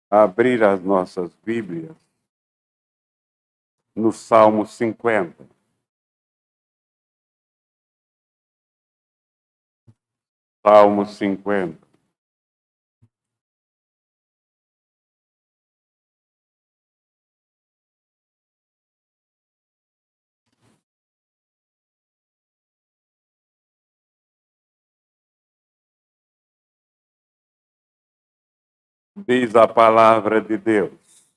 abrir as nossas Bíblias no Salmo 50. Salmo 50. Diz a palavra de Deus: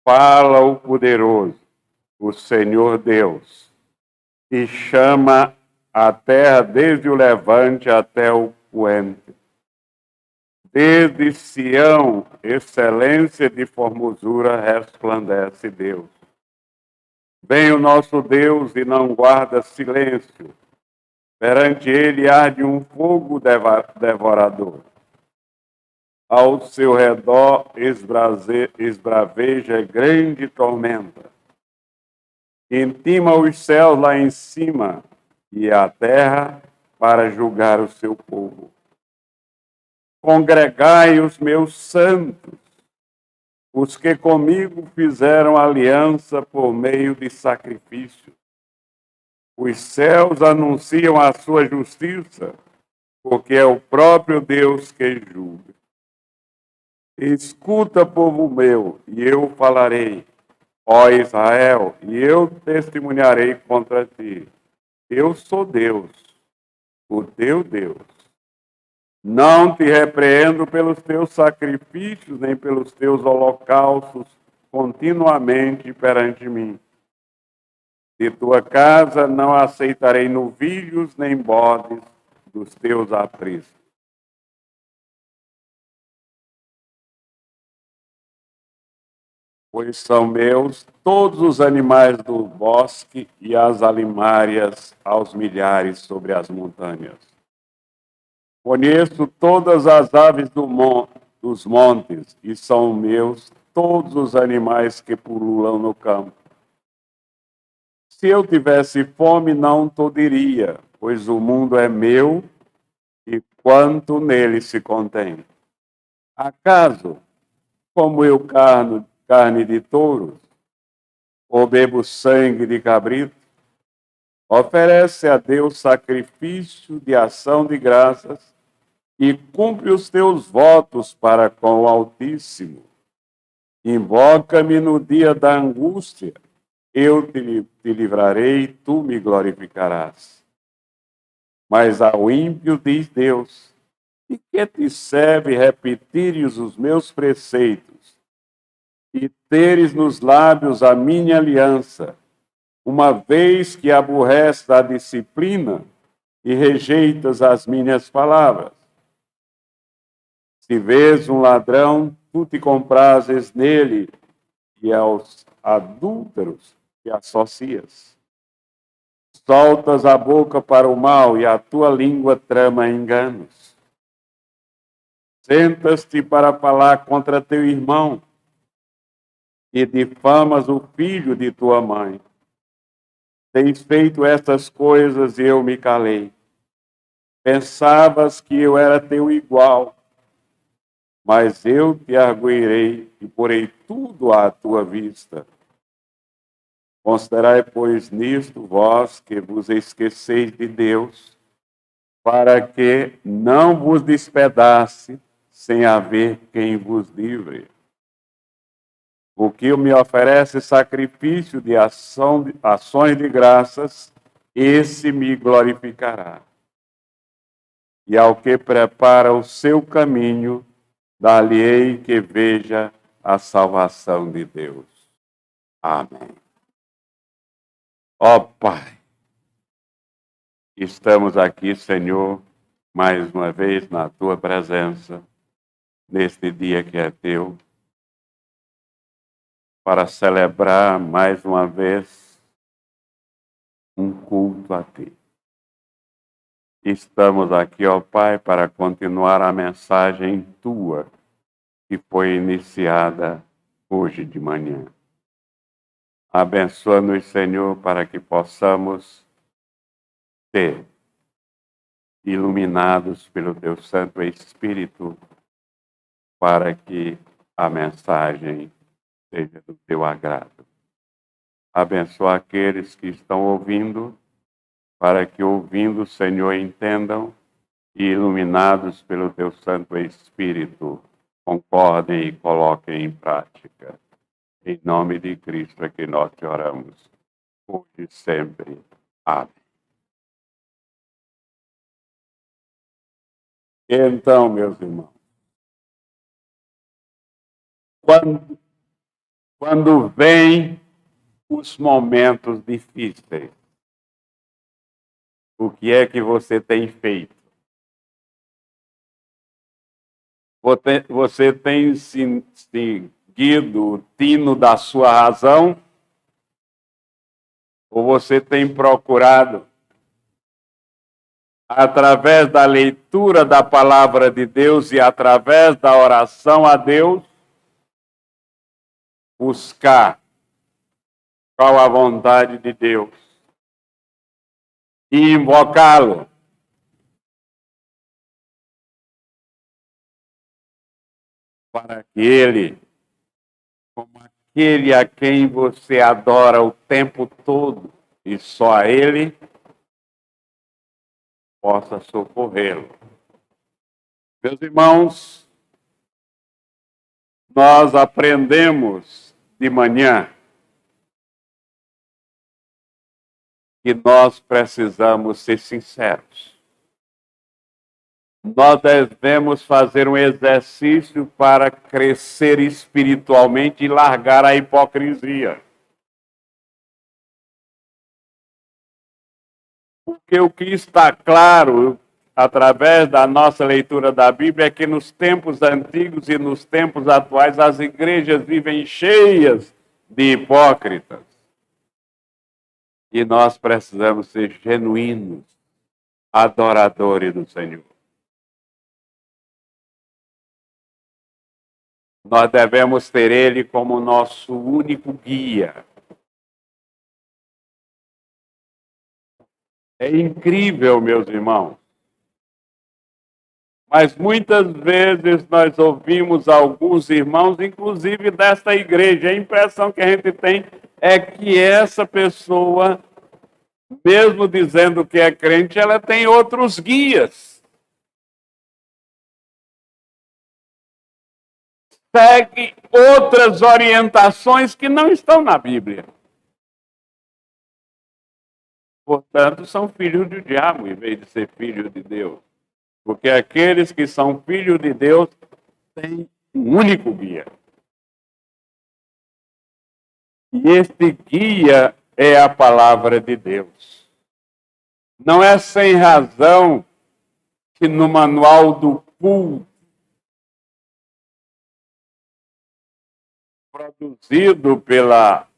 fala o poderoso, o Senhor Deus, e chama a terra desde o levante até o poente. Desde Sião, excelência de formosura, resplandece Deus. Vem o nosso Deus e não guarda silêncio. Perante ele arde um fogo devorador. Ao seu redor esbraveja grande tormenta. Intima os céus lá em cima e a terra para julgar o seu povo. Congregai os meus santos, os que comigo fizeram aliança por meio de sacrifício. Os céus anunciam a sua justiça, porque é o próprio Deus que julga. Escuta, povo meu, e eu falarei, ó Israel, e eu testemunharei contra ti. Eu sou Deus, o teu Deus. Não te repreendo pelos teus sacrifícios, nem pelos teus holocaustos continuamente perante mim. De tua casa não aceitarei novilhos nem bodes dos teus apriscos. Pois são meus todos os animais do bosque e as alimárias aos milhares sobre as montanhas. Conheço todas as aves dos montes, e são meus todos os animais que pululam no campo. Se eu tivesse fome, não te diria, pois o mundo é meu e quanto nele se contém. Acaso, como eu carne de touros, ou bebo sangue de cabrito? Oferece a Deus sacrifício de ação de graças e cumpre os teus votos para com o Altíssimo. Invoca-me no dia da angústia, eu te livrarei, tu me glorificarás. Mas ao ímpio diz Deus, e que te serve repetires os meus preceitos e teres nos lábios a minha aliança, uma vez que aborreces a disciplina e rejeitas as minhas palavras? Se vês um ladrão, tu te comprases nele, e aos adúlteros te associas. Soltas a boca para o mal e a tua língua trama enganos. Sentas-te para falar contra teu irmão e difamas o filho de tua mãe. Tens feito estas coisas e eu me calei. Pensavas que eu era teu igual, mas eu te arguirei e porei tudo à tua vista. Considerai, pois, nisto vós que vos esqueceis de Deus, para que não vos despedace sem haver quem vos livre. O que me oferece sacrifício de ações de graças, esse me glorificará. E ao que prepara o seu caminho, dar-lhe-ei que veja a salvação de Deus. Amém. Ó Pai, estamos aqui, Senhor, mais uma vez na Tua presença, neste dia que é Teu, para celebrar mais uma vez um culto a Ti. Estamos aqui, ó Pai, para continuar a mensagem Tua, que foi iniciada hoje de manhã. Abençoa-nos, Senhor, para que possamos ser iluminados pelo Teu Santo Espírito, para que a mensagem seja do teu agrado. Abençoa aqueles que estão ouvindo, para que, ouvindo, Senhor, entendam e, iluminados pelo teu Santo Espírito, concordem e coloquem em prática. Em nome de Cristo é que nós te oramos, hoje e sempre. Amém. Então, meus irmãos, quando vem os momentos difíceis, o que é que você tem feito? Você tem seguido o tino da sua razão? Ou você tem procurado, através da leitura da palavra de Deus e através da oração a Deus, buscar qual a vontade de Deus e invocá-lo para que ele, como aquele a quem você adora o tempo todo e só a ele, possa socorrê-lo. Meus irmãos, nós aprendemos de manhã que nós precisamos ser sinceros. Nós devemos fazer um exercício para crescer espiritualmente e largar a hipocrisia. Porque o que está claro, através da nossa leitura da Bíblia, é que nos tempos antigos e nos tempos atuais, as igrejas vivem cheias de hipócritas. E nós precisamos ser genuínos, adoradores do Senhor. Nós devemos ter Ele como nosso único guia. É incrível, meus irmãos. Mas muitas vezes nós ouvimos alguns irmãos, inclusive desta igreja, a impressão que a gente tem é que essa pessoa, mesmo dizendo que é crente, ela tem outros guias. Segue outras orientações que não estão na Bíblia. Portanto, são filhos do diabo, em vez de ser filhos de Deus. Porque aqueles que são filhos de Deus têm um único guia. E este guia é a palavra de Deus. Não é sem razão que no manual do culto, produzido pela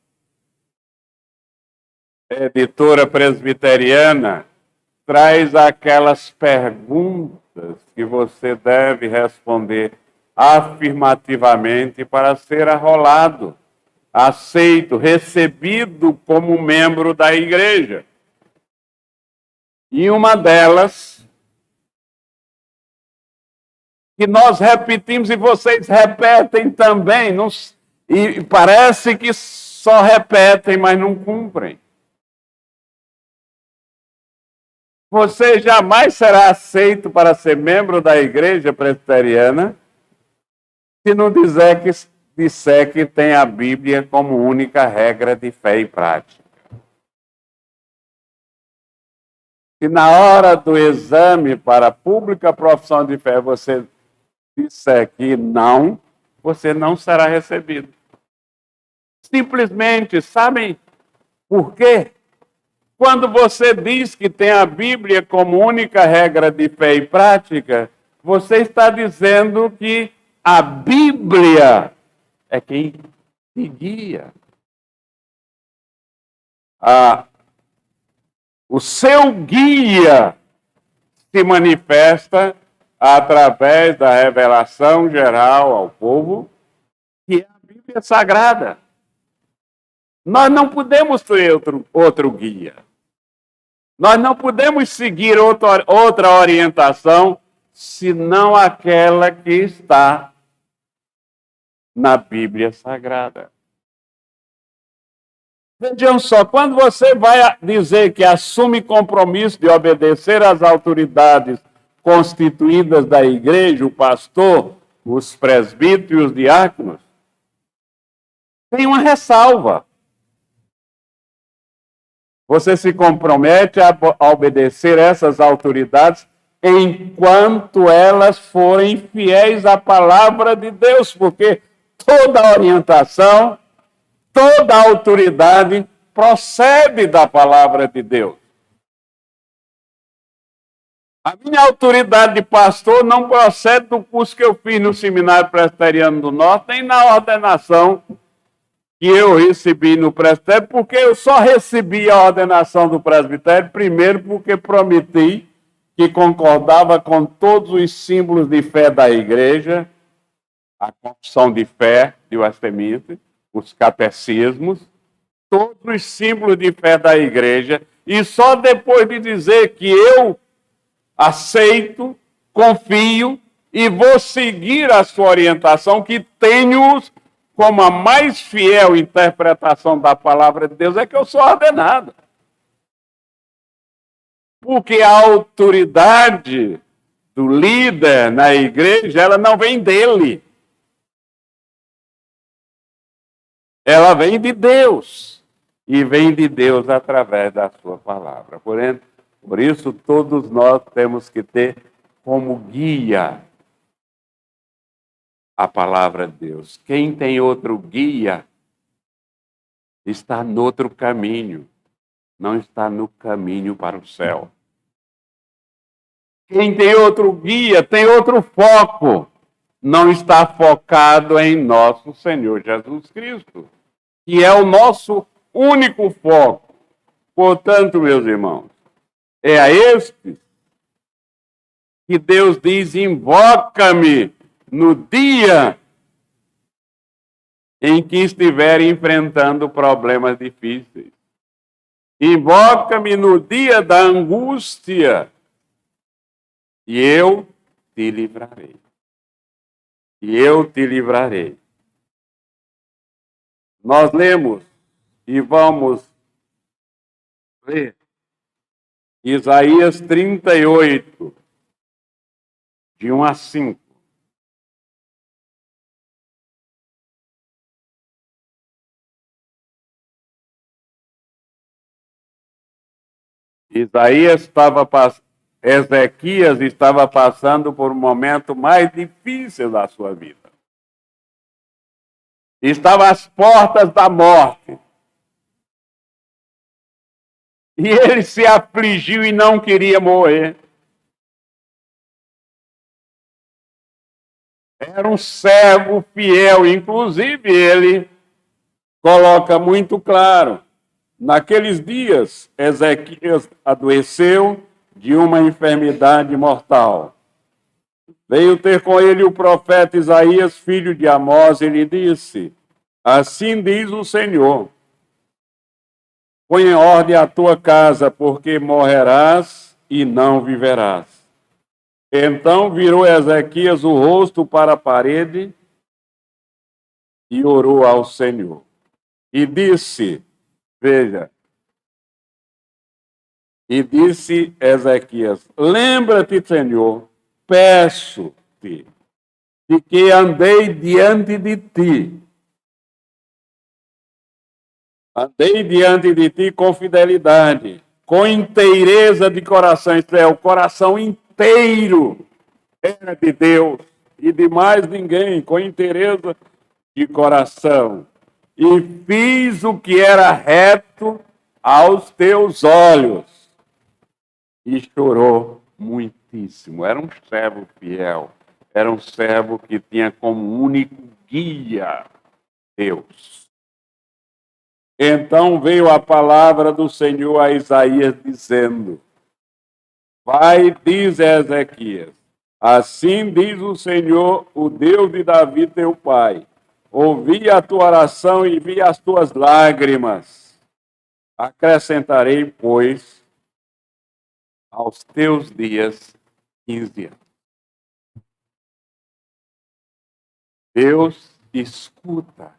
editora presbiteriana, traz aquelas perguntas que você deve responder afirmativamente para ser arrolado, aceito, recebido como membro da igreja. E uma delas, que nós repetimos e vocês repetem também, e parece que só repetem, mas não cumprem. Você jamais será aceito para ser membro da igreja presbiteriana se não disser que tem a Bíblia como única regra de fé e prática. Se na hora do exame para a pública profissão de fé você disser que não, você não será recebido. Simplesmente, sabem por quê? Quando você diz que tem a Bíblia como única regra de fé e prática, você está dizendo que a Bíblia é quem te guia. O seu guia se manifesta através da revelação geral ao povo, que é a Bíblia Sagrada. Nós não podemos ter outro guia. Nós não podemos seguir outra orientação, senão aquela que está na Bíblia Sagrada. Vejam só, quando você vai dizer que assume compromisso de obedecer às autoridades constituídas da igreja, o pastor, os presbíteros e os diáconos, tem uma ressalva. Você se compromete a obedecer essas autoridades enquanto elas forem fiéis à palavra de Deus, porque toda orientação, toda autoridade procede da palavra de Deus. A minha autoridade de pastor não procede do curso que eu fiz no Seminário Presbiteriano do Norte, nem na ordenação que eu recebi no presbitério, porque eu só recebi a ordenação do presbitério, primeiro porque prometi que concordava com todos os símbolos de fé da igreja, a confissão de fé de Westminster, os catecismos, todos os símbolos de fé da igreja, e só depois de dizer que eu aceito, confio e vou seguir a sua orientação, que tenho como a mais fiel interpretação da palavra de Deus, é que eu sou ordenado. Porque a autoridade do líder na igreja, ela não vem dele. Ela vem de Deus. E vem de Deus através da sua palavra. Por isso, todos nós temos que ter como guia a palavra de Deus. Quem tem outro guia está no outro caminho, não está no caminho para o céu. Quem tem outro guia tem outro foco, não está focado em nosso Senhor Jesus Cristo, que é o nosso único foco. Portanto, meus irmãos, é a este que Deus diz: invoca-me no dia em que estiver enfrentando problemas difíceis. Invoca-me no dia da angústia e eu te livrarei. E eu te livrarei. Nós lemos e vamos ler Isaías 38, de 1 a 5. Ezequias estava passando por um momento mais difícil da sua vida. Estava às portas da morte. E ele se afligiu e não queria morrer. Era um servo fiel, inclusive ele coloca muito claro. Naqueles dias, Ezequias adoeceu de uma enfermidade mortal. Veio ter com ele o profeta Isaías, filho de Amós, e lhe disse: assim diz o Senhor, põe em ordem a tua casa, porque morrerás e não viverás. Então virou Ezequias o rosto para a parede e orou ao Senhor. E disse, veja, e disse Ezequias: lembra-te, Senhor, peço-te, de que andei diante de ti. Andei diante de ti com fidelidade, com inteireza de coração, isto é, o coração inteiro era de Deus e de mais ninguém, com inteireza de coração. E fiz o que era reto aos teus olhos. E chorou muitíssimo. Era um servo fiel, era um servo que tinha como único guia Deus. Então veio a palavra do Senhor a Isaías dizendo: vai, diz Ezequias, assim diz o Senhor, o Deus de Davi teu pai, ouvi a tua oração e vi as tuas lágrimas. Acrescentarei, pois, aos teus dias 15 anos. Deus Escuta.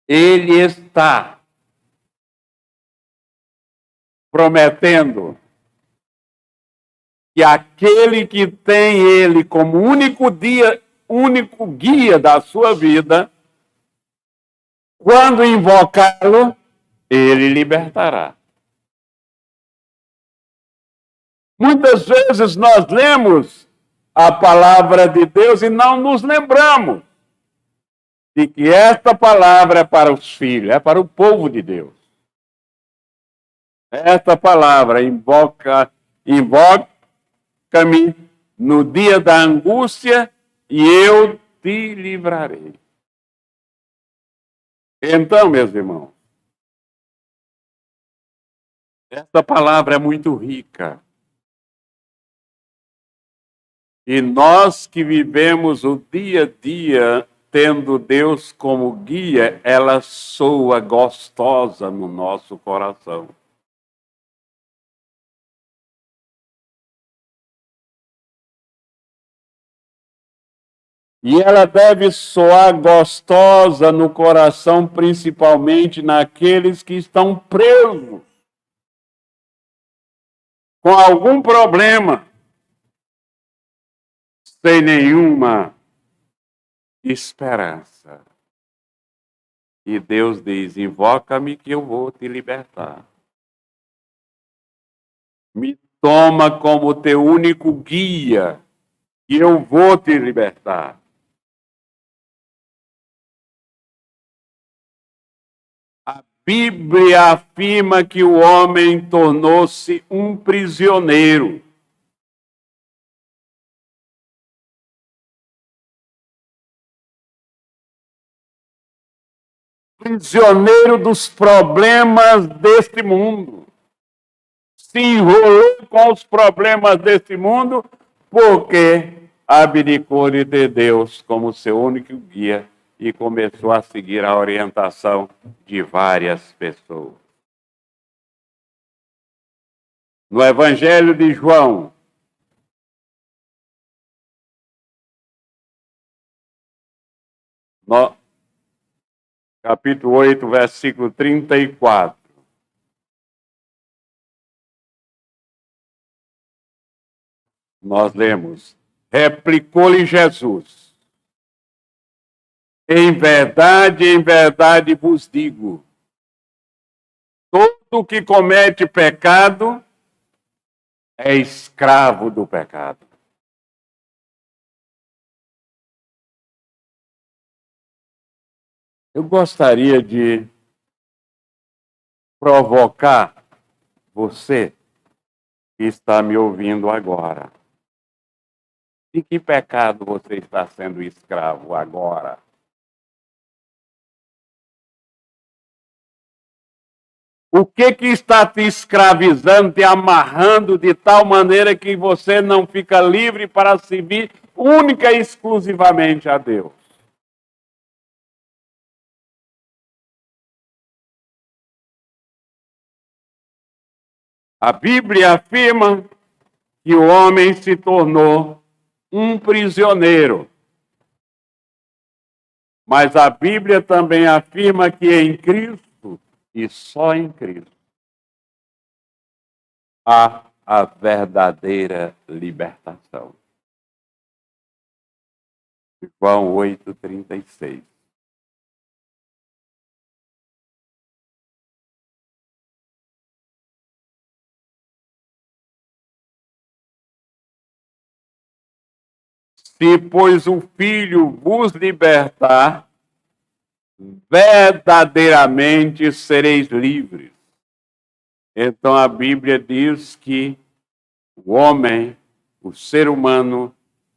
Ele está prometendo que aquele que tem ele como único guia da sua vida, quando invocá-lo, ele libertará. Muitas vezes nós lemos a palavra de Deus e não nos lembramos de que esta palavra é para os filhos, é para o povo de Deus. Esta palavra invoca-me no dia da angústia e eu te livrarei. Então, meus irmãos, esta palavra é muito rica. E nós que vivemos o dia a dia tendo Deus como guia, ela soa gostosa no nosso coração. E ela deve soar gostosa no coração, principalmente naqueles que estão presos com algum problema, sem nenhuma esperança. E Deus diz: invoca-me que eu vou te libertar. Me toma como teu único guia e eu vou te libertar. A Bíblia afirma que o homem tornou-se um prisioneiro. Prisioneiro dos problemas deste mundo. Se enrolou com os problemas deste mundo porque abdicou de ter Deus como seu único guia e começou a seguir a orientação de várias pessoas. No Evangelho de João, no capítulo 8, versículo 34. Nós lemos: replicou-lhe Jesus: em verdade vos digo, todo que comete pecado é escravo do pecado. Eu gostaria de provocar você que está me ouvindo agora. De que pecado você está sendo escravo agora? O que está te escravizando, te amarrando de tal maneira que você não fica livre para servir única e exclusivamente a Deus? A Bíblia afirma que o homem se tornou um prisioneiro. Mas a Bíblia também afirma que em Cristo, e só em Cristo, há a verdadeira libertação. João 8:36. Se, pois, o Filho vos libertar, verdadeiramente sereis livres. Então a Bíblia diz que o homem, o ser humano,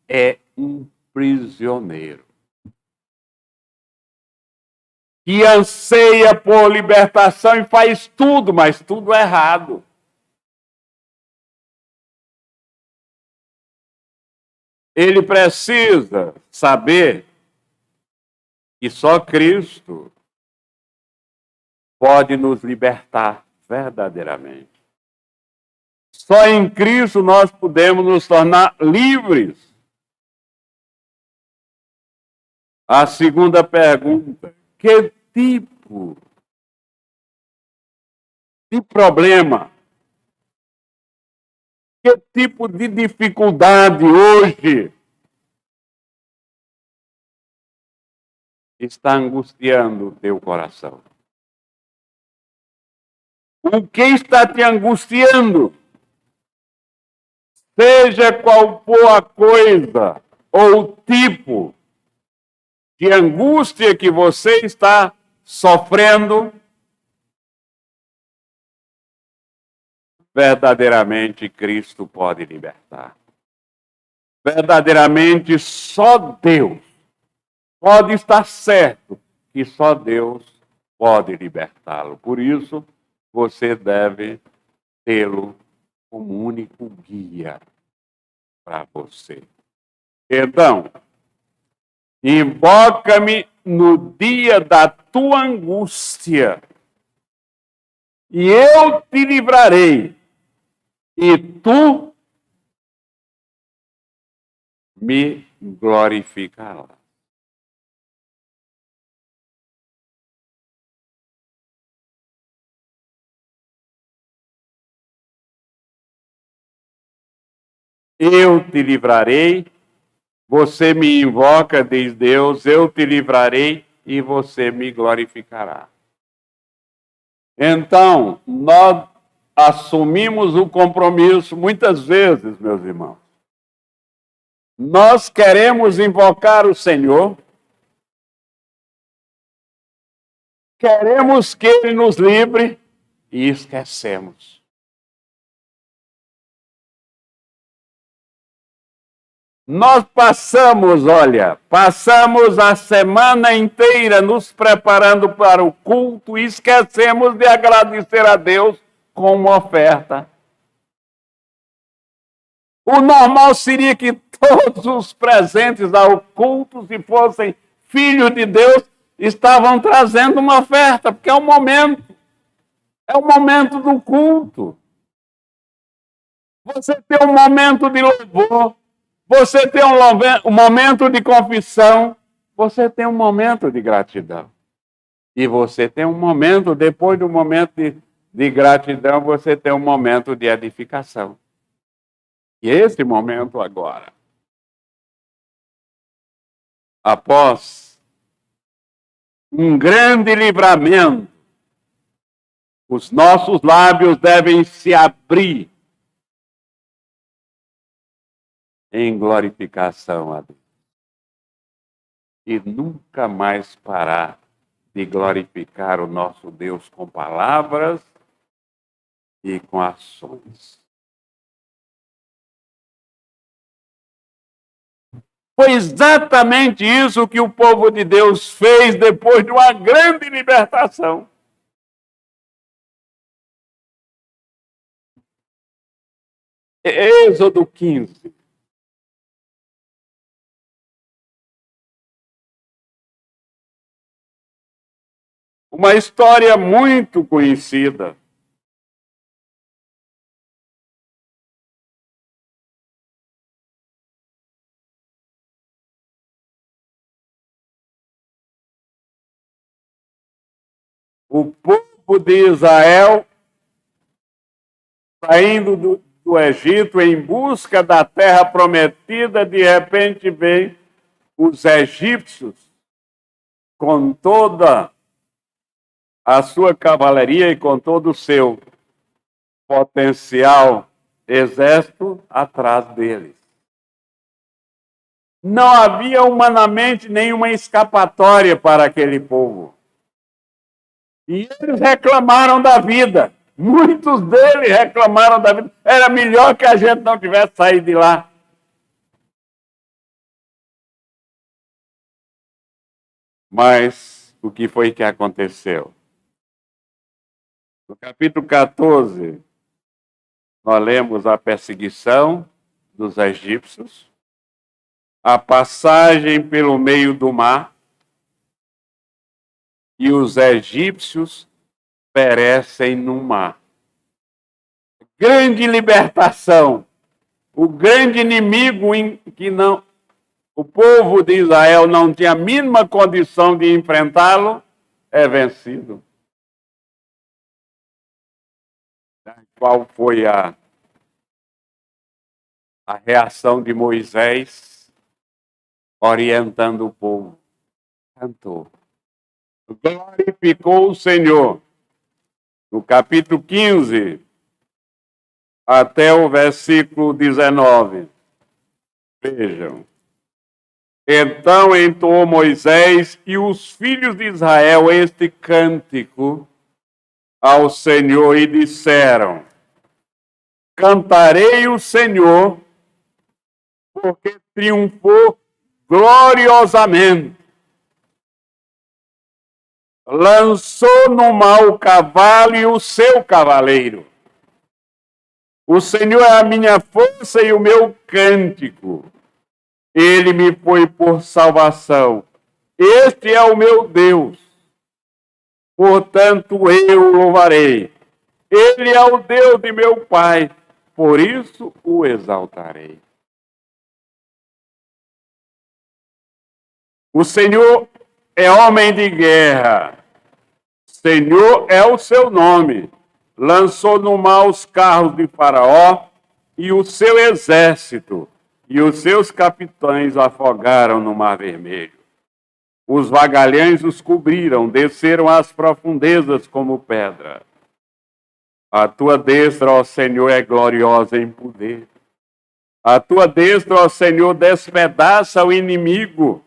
é um prisioneiro. Que anseia por libertação e faz tudo, mas tudo errado. Ele precisa saber que só Cristo pode nos libertar verdadeiramente. Só em Cristo nós podemos nos tornar livres. A segunda pergunta: que tipo de problema, que tipo de dificuldade hoje está angustiando o teu coração? O que está te angustiando? Seja qual for a coisa ou o tipo de angústia que você está sofrendo, verdadeiramente Cristo pode libertar. Verdadeiramente só Deus pode estar certo que só Deus pode libertá-lo. Por isso, você deve tê-lo como único guia para você. Então, invoca-me no dia da tua angústia, e eu te livrarei, e tu me glorificarás. Eu te livrarei, você me invoca, diz Deus, eu te livrarei e você me glorificará. Então, nós assumimos o compromisso, muitas vezes, meus irmãos. Nós queremos invocar o Senhor, queremos que Ele nos livre e esquecemos. Nós passamos a semana inteira nos preparando para o culto e esquecemos de agradecer a Deus com uma oferta. O normal seria que todos os presentes ao culto, se fossem filhos de Deus, estavam trazendo uma oferta, porque é o momento do culto. Você tem um momento de louvor, você tem um momento de confissão, você tem um momento de gratidão. E você tem um momento, depois do momento de gratidão, você tem um momento de edificação. E esse momento agora, após um grande livramento, os nossos lábios devem se abrir em glorificação a Deus. E nunca mais parar de glorificar o nosso Deus com palavras e com ações. Foi exatamente isso que o povo de Deus fez depois de uma grande libertação. Êxodo 15. Uma história muito conhecida. O povo de Israel, saindo do Egito em busca da terra prometida, de repente vem os egípcios com toda a sua cavalaria e com todo o seu potencial exército atrás deles. Não havia humanamente nenhuma escapatória para aquele povo. E eles reclamaram da vida. Muitos deles reclamaram da vida. Era melhor que a gente não tivesse saído de lá. Mas o que foi que aconteceu? No capítulo 14, nós lemos a perseguição dos egípcios, a passagem pelo meio do mar, e os egípcios perecem no mar. Grande libertação. O grande inimigo que não o povo de Israel não tinha a mínima condição de enfrentá-lo, é vencido. Qual foi a reação de Moisés orientando o povo? Cantou. Glorificou o Senhor. No capítulo 15, até o versículo 19. Vejam. Então entoou Moisés e os filhos de Israel este cântico ao Senhor e disseram: Cantarei o Senhor, porque triunfou gloriosamente. Lançou no mar o cavalo e o seu cavaleiro. O Senhor é a minha força e o meu cântico. Ele me foi por salvação. Este é o meu Deus. Portanto, eu o louvarei. Ele é o Deus de meu Pai. Por isso o exaltarei. O Senhor é homem de guerra. Senhor é o seu nome. Lançou no mar os carros de Faraó e o seu exército, e os seus capitães afogaram no Mar Vermelho. Os vagalhães os cobriram, desceram às profundezas como pedra. A tua destra, ó Senhor, é gloriosa em poder. A tua destra, ó Senhor, despedaça o inimigo.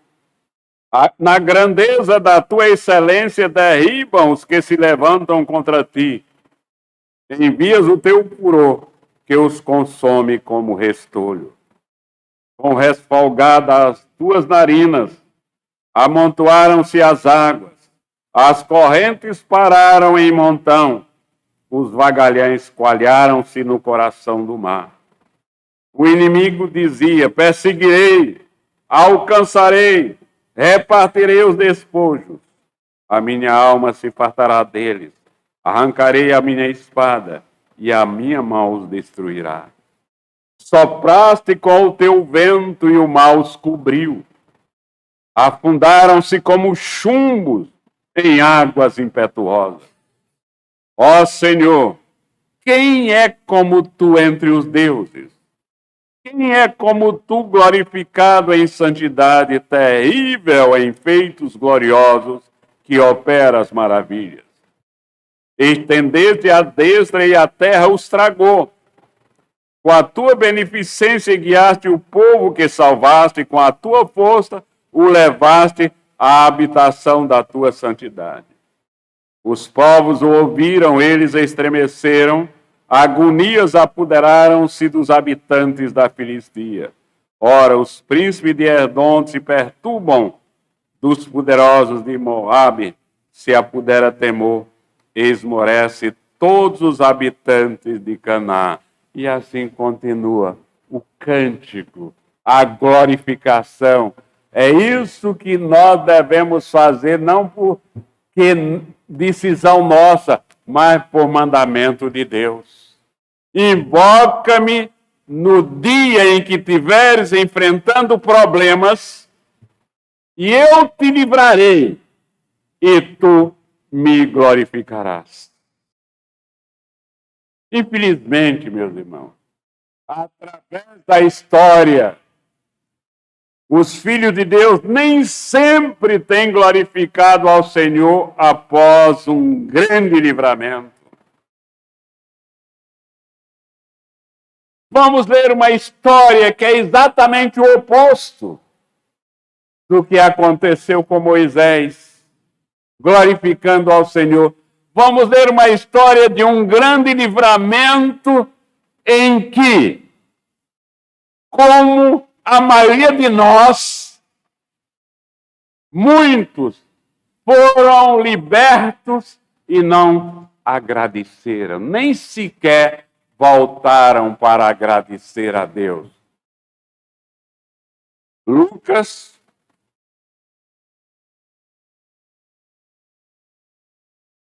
Na grandeza da tua excelência derribam os que se levantam contra ti. Envias o teu furor, que os consome como restolho. Com resfolgada as tuas narinas, amontoaram-se as águas, as correntes pararam em montão, os vagalhães coalharam-se no coração do mar. O inimigo dizia: perseguirei, alcançarei, repartirei os despojos. A minha alma se fartará deles. Arrancarei a minha espada e a minha mão os destruirá. Sopraste com o teu vento e o mar os cobriu. Afundaram-se como chumbos em águas impetuosas. Ó Senhor, quem é como tu entre os deuses? Quem é como tu, glorificado em santidade, terrível em feitos gloriosos, que opera as maravilhas? Estendeste a destra e a terra os tragou. Com a tua beneficência guiaste o povo que salvaste, com a tua força o levaste à habitação da tua santidade. Os povos o ouviram, eles estremeceram, agonias apoderaram-se dos habitantes da Filistia. Ora, os príncipes de Edom se perturbam, dos poderosos de Moabe se apodera temor, esmorece todos os habitantes de Canaã. E assim continua o cântico, a glorificação. É isso que nós devemos fazer, não por decisão nossa, mas por mandamento de Deus. Invoca-me no dia em que tiveres enfrentando problemas, e eu te livrarei, e tu me glorificarás. Infelizmente, meus irmãos, através da história, os filhos de Deus nem sempre têm glorificado ao Senhor após um grande livramento. Vamos ler uma história que é exatamente o oposto do que aconteceu com Moisés, glorificando ao Senhor. Vamos ler uma história de um grande livramento em que, como a maioria de nós, muitos foram libertos e não agradeceram, nem sequer voltaram para agradecer a Deus. Lucas,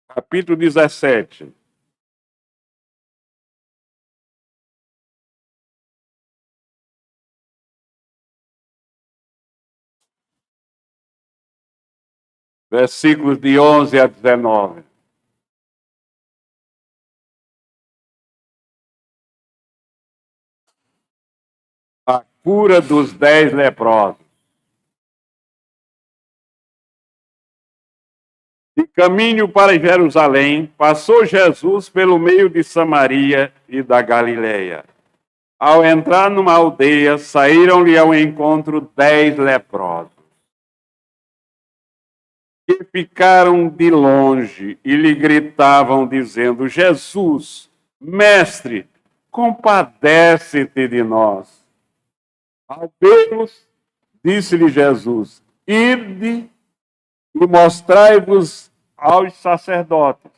capítulo 17. versículos de 11 a 19. A cura dos 10 leprosos. De caminho para Jerusalém, passou Jesus pelo meio de Samaria e da Galileia. Ao entrar numa aldeia, saíram-lhe ao encontro 10 leprosos, que ficaram de longe e lhe gritavam, dizendo: Jesus, mestre, compadece-te de nós. Ao vê-los, disse-lhe Jesus: Ide e mostrai-vos aos sacerdotes.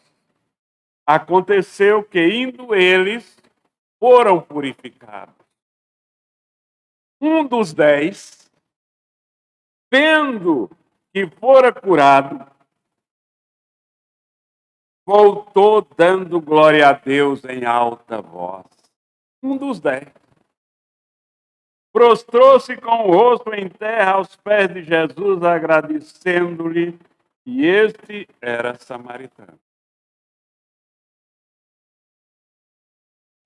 Aconteceu que, indo eles, foram purificados. Um dos 10, vendo que fora curado, voltou dando glória a Deus em alta voz. Um dos 10. Prostrou-se com o rosto em terra aos pés de Jesus, agradecendo-lhe, e este era samaritano.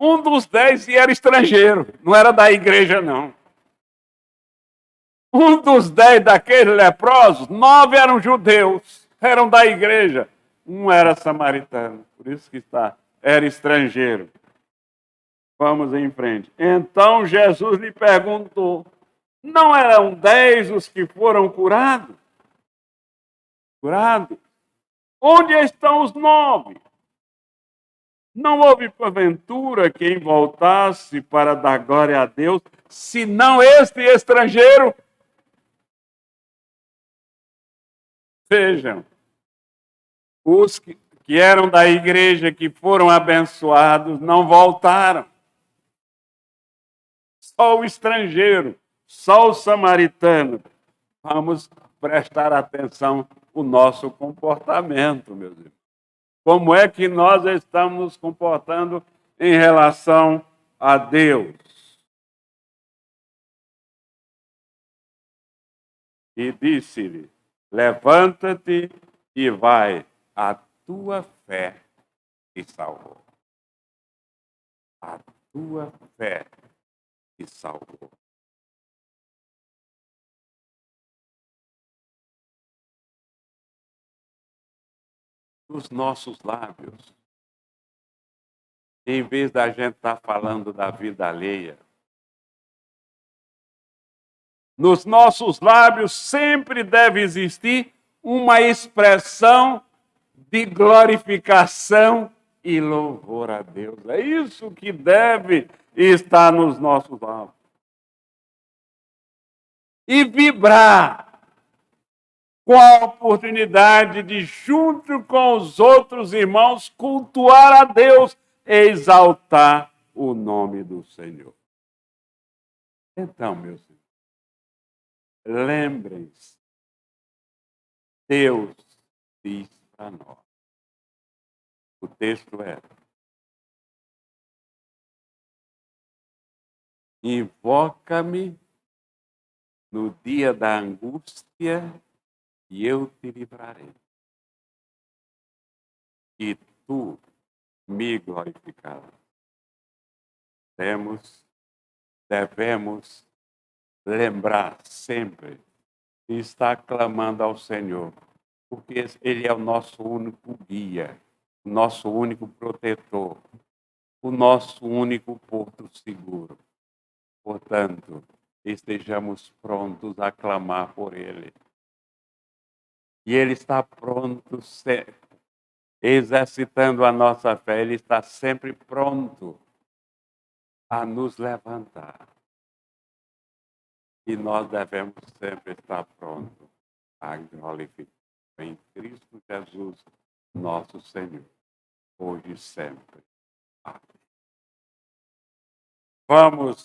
Um dos 10 era estrangeiro, não era da igreja, não. Um dos 10 daqueles leprosos, 9 eram judeus, eram da igreja. Um era samaritano, por isso que era estrangeiro. Vamos em frente. Então Jesus lhe perguntou: não eram 10 os que foram curados? Onde estão os 9? Não houve porventura quem voltasse para dar glória a Deus, senão este estrangeiro? Vejam, os que eram da igreja, que foram abençoados, não voltaram. Só o estrangeiro, só o samaritano. Vamos prestar atenção no nosso comportamento, meus irmãos. Como é que nós estamos nos comportando em relação a Deus? E disse-lhe: levanta-te e vai, a tua fé te salvou. A tua fé te salvou. Nos nossos lábios, em vez da gente estar falando da vida alheia, nos nossos lábios sempre deve existir uma expressão de glorificação e louvor a Deus. É isso que deve estar nos nossos lábios. E vibrar com a oportunidade de, junto com os outros irmãos, cultuar a Deus e exaltar o nome do Senhor. Então, meus irmãos, lembrem-se, Deus diz para nós. O texto é: invoca-me no dia da angústia e eu te livrarei. E tu me glorificarás. Devemos lembrar sempre e estar clamando ao Senhor, porque Ele é o nosso único guia, o nosso único protetor, o nosso único porto seguro. Portanto, estejamos prontos a clamar por Ele. E Ele está pronto, exercitando a nossa fé, Ele está sempre pronto a nos levantar. E nós devemos sempre estar prontos a glorificar em Cristo Jesus, nosso Senhor, hoje e sempre. Amém. Vamos